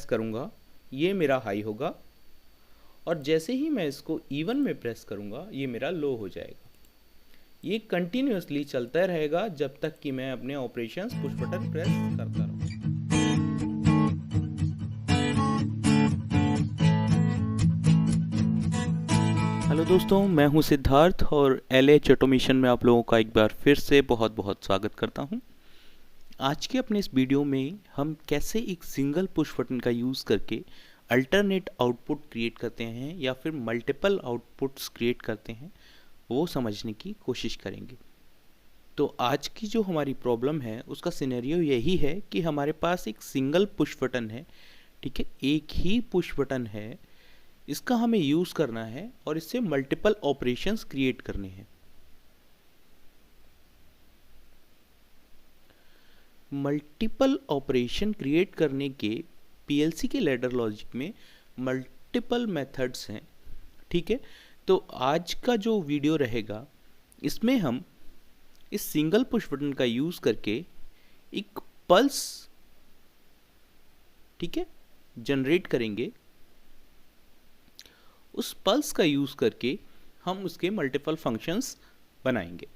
करूँगा ये मेरा हाई होगा, और जैसे ही मैं इसको इवन में प्रेस करूँगा ये मेरा लो हो जाएगा। ये कंटिन्यूसली चलता रहेगा जब तक कि मैं अपने ऑपरेशंस पुश बटन प्रेस करता रहूँ। हेलो दोस्तों, मैं हूं सिद्धार्थ और LH ऑटोमेशन में आप लोगों का एक बार फिर से बहुत बहुत स्वागत करता हूं। आज के अपने इस वीडियो में हम कैसे एक सिंगल पुश बटन का यूज़ करके अल्टरनेट आउटपुट क्रिएट करते हैं या फिर मल्टीपल आउटपुट्स क्रिएट करते हैं वो समझने की कोशिश करेंगे। तो आज की जो हमारी प्रॉब्लम है उसका सिनेरियो यही है कि हमारे पास एक सिंगल पुश बटन है, ठीक है, एक ही पुश बटन है, इसका हमें यूज़ करना है और इससे मल्टीपल ऑपरेशंस क्रिएट करने हैं। मल्टीपल ऑपरेशन क्रिएट करने के PLC के लैडर लॉजिक में मल्टीपल मेथड्स हैं, ठीक है। तो आज का जो वीडियो रहेगा इसमें हम इस सिंगल पुश बटन का यूज़ करके एक पल्स, ठीक है, जनरेट करेंगे। उस पल्स का यूज़ करके हम उसके मल्टीपल फंक्शंस बनाएंगे,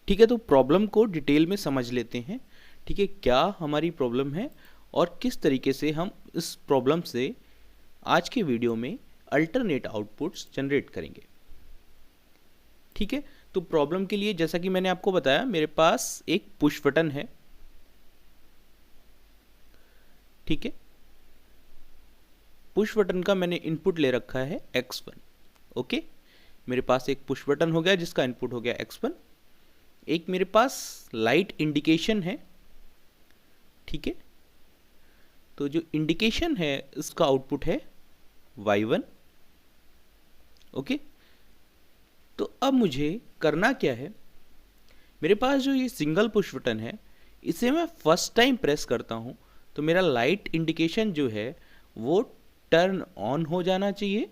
ठीक है। तो प्रॉब्लम को डिटेल में समझ लेते हैं, ठीक है, क्या हमारी प्रॉब्लम है और किस तरीके से हम इस प्रॉब्लम से आज के वीडियो में अल्टरनेट आउटपुट्स जनरेट करेंगे, ठीक है। तो प्रॉब्लम के लिए जैसा कि मैंने आपको बताया, मेरे पास एक पुश बटन है, ठीक है। पुश बटन का मैंने इनपुट ले रखा है X1, ओके। मेरे पास एक पुश बटन हो गया जिसका इनपुट हो गया X1। एक मेरे पास लाइट इंडिकेशन है, ठीक है। तो जो इंडिकेशन है इसका आउटपुट है Y1, ओके। तो अब मुझे करना क्या है, मेरे पास जो ये सिंगल पुश बटन है इसे मैं फर्स्ट टाइम प्रेस करता हूँ तो मेरा लाइट इंडिकेशन जो है वो टर्न ऑन हो जाना चाहिए,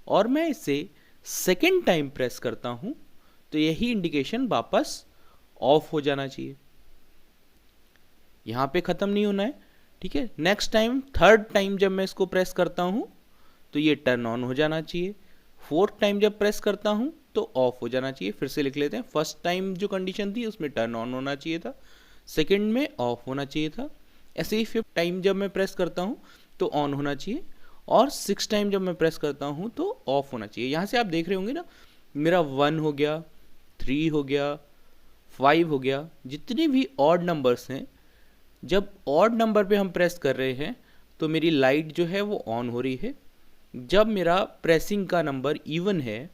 और मैं इसे सेकेंड टाइम प्रेस करता हूँ तो यही इंडिकेशन वापस ऑफ हो जाना चाहिए। यहाँ पे ख़त्म नहीं होना है, ठीक है। नेक्स्ट टाइम, थर्ड टाइम जब मैं इसको प्रेस करता हूँ तो ये टर्न ऑन हो जाना चाहिए। फोर्थ टाइम जब प्रेस करता हूँ तो ऑफ हो जाना चाहिए। फिर से लिख लेते हैं, फर्स्ट टाइम जो कंडीशन थी उसमें टर्न ऑन होना चाहिए था, सेकेंड में ऑफ होना चाहिए था। ऐसे ही फिफ्थ टाइम जब मैं प्रेस करता हूँ तो ऑन होना चाहिए, और सिक्स टाइम जब मैं प्रेस करता हूँ तो ऑफ होना चाहिए। यहाँ से आप देख रहे होंगे ना, मेरा 1 हो गया, 3 हो गया, 5 हो गया। जितने भी ऑड नंबर्स हैं, जब ऑड नंबर पे हम प्रेस कर रहे हैं तो मेरी लाइट जो है वो ऑन हो रही है। जब मेरा प्रेसिंग का नंबर इवन है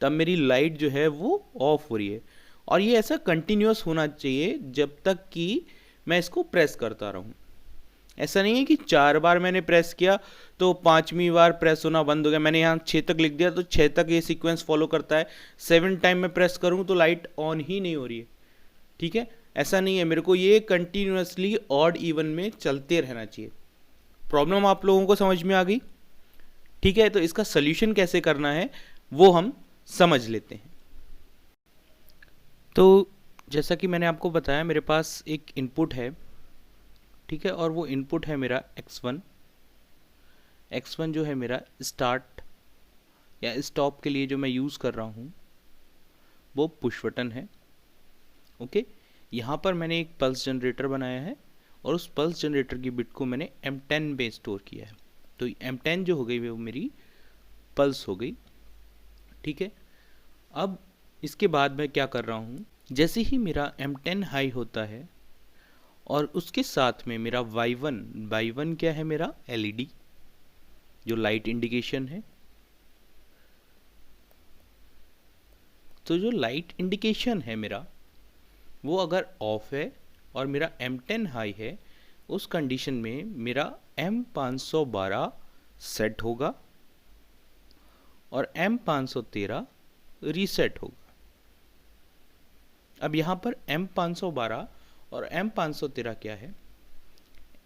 तब मेरी लाइट जो है वो ऑफ हो रही है, और ये ऐसा कंटिन्यूस होना चाहिए जब तक कि मैं इसको प्रेस करता रहूं। ऐसा नहीं है कि 4 बार मैंने प्रेस किया तो 5वीं बार प्रेस होना बंद हो गया। मैंने यहाँ 6 तक लिख दिया तो 6 तक ये सीक्वेंस फॉलो करता है। 7 टाइम मैं प्रेस करूँ तो लाइट ऑन ही नहीं हो रही है, ठीक है। ऐसा नहीं है, मेरे को ये कंटिन्यूसली ऑड इवन में चलते रहना चाहिए। प्रॉब्लम आप लोगों को समझ में आ गई, ठीक है। तो इसका सल्यूशन कैसे करना है वो हम समझ लेते हैं। तो जैसा कि मैंने आपको बताया, मेरे पास एक इनपुट है, ठीक है, और वो इनपुट है मेरा X1। X1 जो है मेरा स्टार्ट या स्टॉप के लिए जो मैं यूज़ कर रहा हूँ वो पुश बटन है, ओके। यहाँ पर मैंने एक पल्स जनरेटर बनाया है और उस पल्स जनरेटर की बिट को मैंने M10 में स्टोर किया है। तो M10 जो हो गई वो मेरी पल्स हो गई, ठीक है। अब इसके बाद मैं क्या कर रहा हूँ, जैसे ही मेरा M10 हाई होता है और उसके साथ में मेरा Y1 क्या है, मेरा LED जो लाइट इंडिकेशन है। तो जो लाइट इंडिकेशन है मेरा वो अगर ऑफ है और मेरा M10 हाई है, उस कंडीशन में मेरा M512 सेट होगा और M513 रीसेट होगा। अब यहाँ पर M512 और M513 क्या है,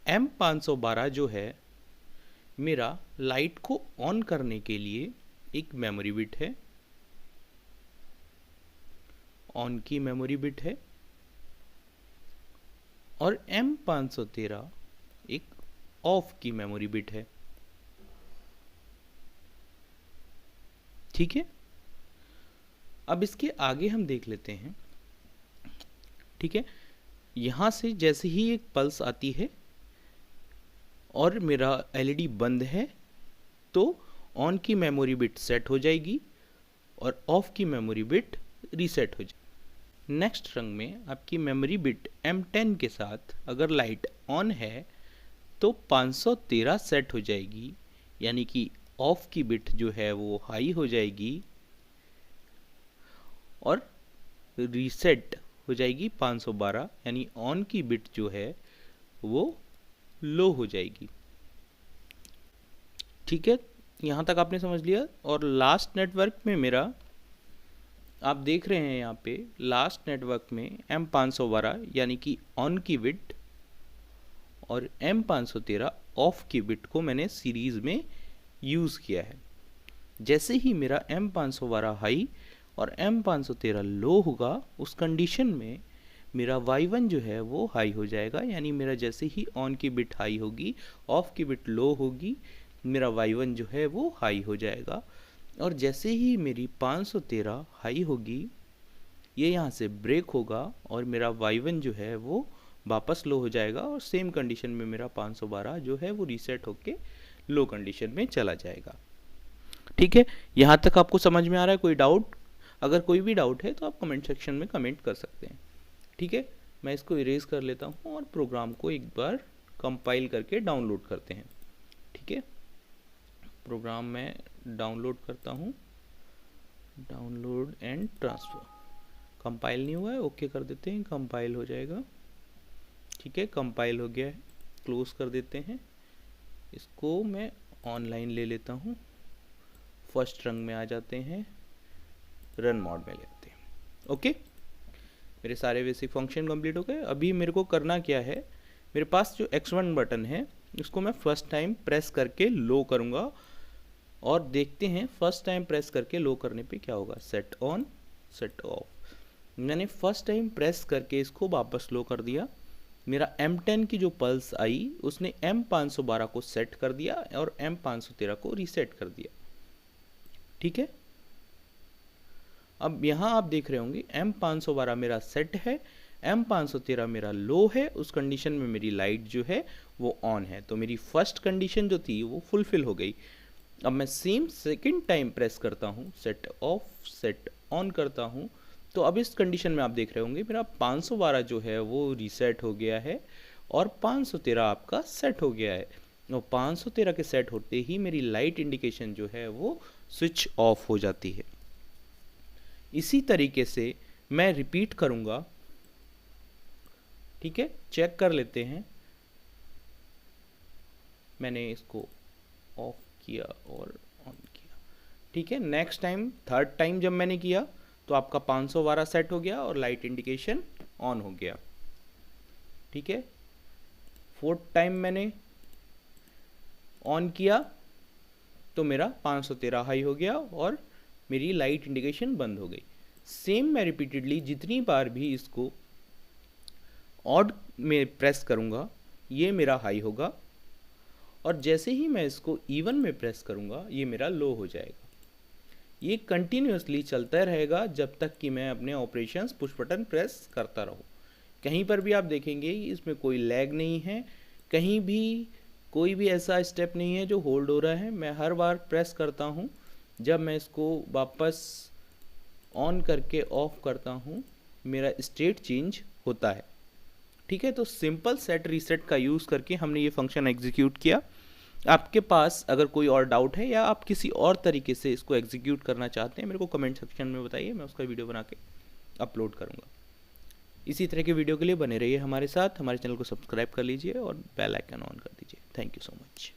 M512 जो है मेरा लाइट को ऑन करने के लिए एक मेमोरी बिट है, ऑन की मेमोरी बिट है, और M513 एक ऑफ की मेमोरी बिट है। ठीक है, अब इसके आगे हम देख लेते हैं। ठीक है, यहां से जैसे ही एक पल्स आती है और मेरा एलईडी बंद है तो ऑन की मेमोरी बिट सेट हो जाएगी और ऑफ की मेमोरी बिट रीसेट हो जाएगी। नेक्स्ट रंग में आपकी मेमोरी बिट M10 के साथ अगर लाइट ऑन है तो 513 सेट हो जाएगी, यानी कि ऑफ की बिट जो है वो हाई हो जाएगी और रीसेट हो जाएगी 512, यानी ऑन की बिट जो है वो लो हो जाएगी। ठीक है, यहाँ तक आपने समझ लिया। और लास्ट नेटवर्क में मेरा आप देख रहे हैं यहाँ पे लास्ट नेटवर्क में M512 यानी कि ऑन की बिट और M513 ऑफ की बिट को मैंने सीरीज में यूज़ किया है। जैसे ही मेरा M512 हाई और M513 लो होगा उस कंडीशन में मेरा Y1 जो है वो हाई हो जाएगा, यानी मेरा जैसे ही ऑन की बिट हाई होगी ऑफ की बिट लो होगी, मेरा Y1 जो है वो हाई हो जाएगा। और जैसे ही मेरी 513 हाई होगी ये यहाँ से ब्रेक होगा और मेरा Y1 जो है वो वापस लो हो जाएगा और सेम कंडीशन में मेरा 512 जो है वो रीसेट होके लो कंडीशन में चला जाएगा। ठीक है, यहाँ तक आपको समझ में आ रहा है? कोई डाउट? अगर कोई भी डाउट है तो आप कमेंट सेक्शन में कमेंट कर सकते हैं। ठीक है, मैं इसको इरेज कर लेता हूँ और प्रोग्राम को एक बार कंपाइल करके डाउनलोड करते हैं। ठीक है, प्रोग्राम में डाउनलोड करता हूँ, डाउनलोड एंड ट्रांसफ़र। कंपाइल नहीं हुआ है, ओके कर देते हैं, कंपाइल हो जाएगा। ठीक है, कंपाइल हो गया है, क्लोज कर देते हैं। इसको मैं ऑनलाइन ले लेता हूँ, फर्स्ट रंग में आ जाते हैं, रन मोड में लेते हैं। ओके, मेरे सारे बेसिक फंक्शन कंप्लीट हो गए। अभी मेरे को करना क्या है, मेरे पास जो X1 बटन है इसको मैं फर्स्ट टाइम प्रेस करके लो करूँगा और देखते हैं फर्स्ट टाइम प्रेस करके लो करने पे क्या होगा। Set on, set of. मैंने फर्स्ट टाइम प्रेस करके इसको वापस लो कर दिया। मेरा M10 की जो पल्स आई उसने M512 को सेट कर दिया और M513 को रीसेट कर दिया। ठीक है, अब यहाँ आप देख रहे होंगे M512 मेरा सेट है, M513 मेरा लो है। उस कंडीशन में मेरी लाइट जो है वो ऑन है, तो मेरी फर्स्ट कंडीशन जो थी वो फुलफिल हो गई। अब मैं सेम सेकंड टाइम प्रेस करता हूँ, सेट ऑफ, सेट ऑन करता हूँ, तो अब इस कंडीशन में आप देख रहे होंगे मेरा 512 जो है वो रीसेट हो गया है और 513 आपका सेट हो गया है। और 513 के सेट होते ही मेरी लाइट इंडिकेशन जो है वो स्विच ऑफ हो जाती है। इसी तरीके से मैं रिपीट करूँगा। ठीक है, चेक कर लेते हैं। मैंने इसको ऑफ किया और ऑन किया। ठीक है, नेक्स्ट टाइम थर्ड टाइम जब मैंने किया तो आपका 512 सेट हो गया और लाइट इंडिकेशन ऑन हो गया। ठीक है, फोर्थ टाइम मैंने ऑन किया तो मेरा 513 हाई हो गया और मेरी लाइट इंडिकेशन बंद हो गई। सेम मैं रिपीटेडली जितनी बार भी इसको ऑड में प्रेस करूँगा ये मेरा हाई होगा और जैसे ही मैं इसको इवन में प्रेस करूँगा ये मेरा लो हो जाएगा। ये कंटिन्यूसली चलता रहेगा जब तक कि मैं अपने ऑपरेशंस पुश बटन प्रेस करता रहूँ। कहीं पर भी आप देखेंगे इसमें कोई लैग नहीं है, कहीं भी कोई भी ऐसा स्टेप नहीं है जो होल्ड हो रहा है। मैं हर बार प्रेस करता हूँ, जब मैं इसको वापस ऑन करके ऑफ करता हूँ मेरा स्टेट चेंज होता है। ठीक है, तो सिंपल सेट रीसेट का यूज़ करके हमने ये फंक्शन एग्जीक्यूट किया। आपके पास अगर कोई और डाउट है या आप किसी और तरीके से इसको एग्जीक्यूट करना चाहते हैं मेरे को कमेंट सेक्शन में बताइए, मैं उसका वीडियो बना के अपलोड करूँगा। इसी तरह के वीडियो के लिए बने रहिए हमारे साथ, हमारे चैनल को सब्सक्राइब कर लीजिए और बेल आइकन ऑन कर दीजिए। Thank you so much.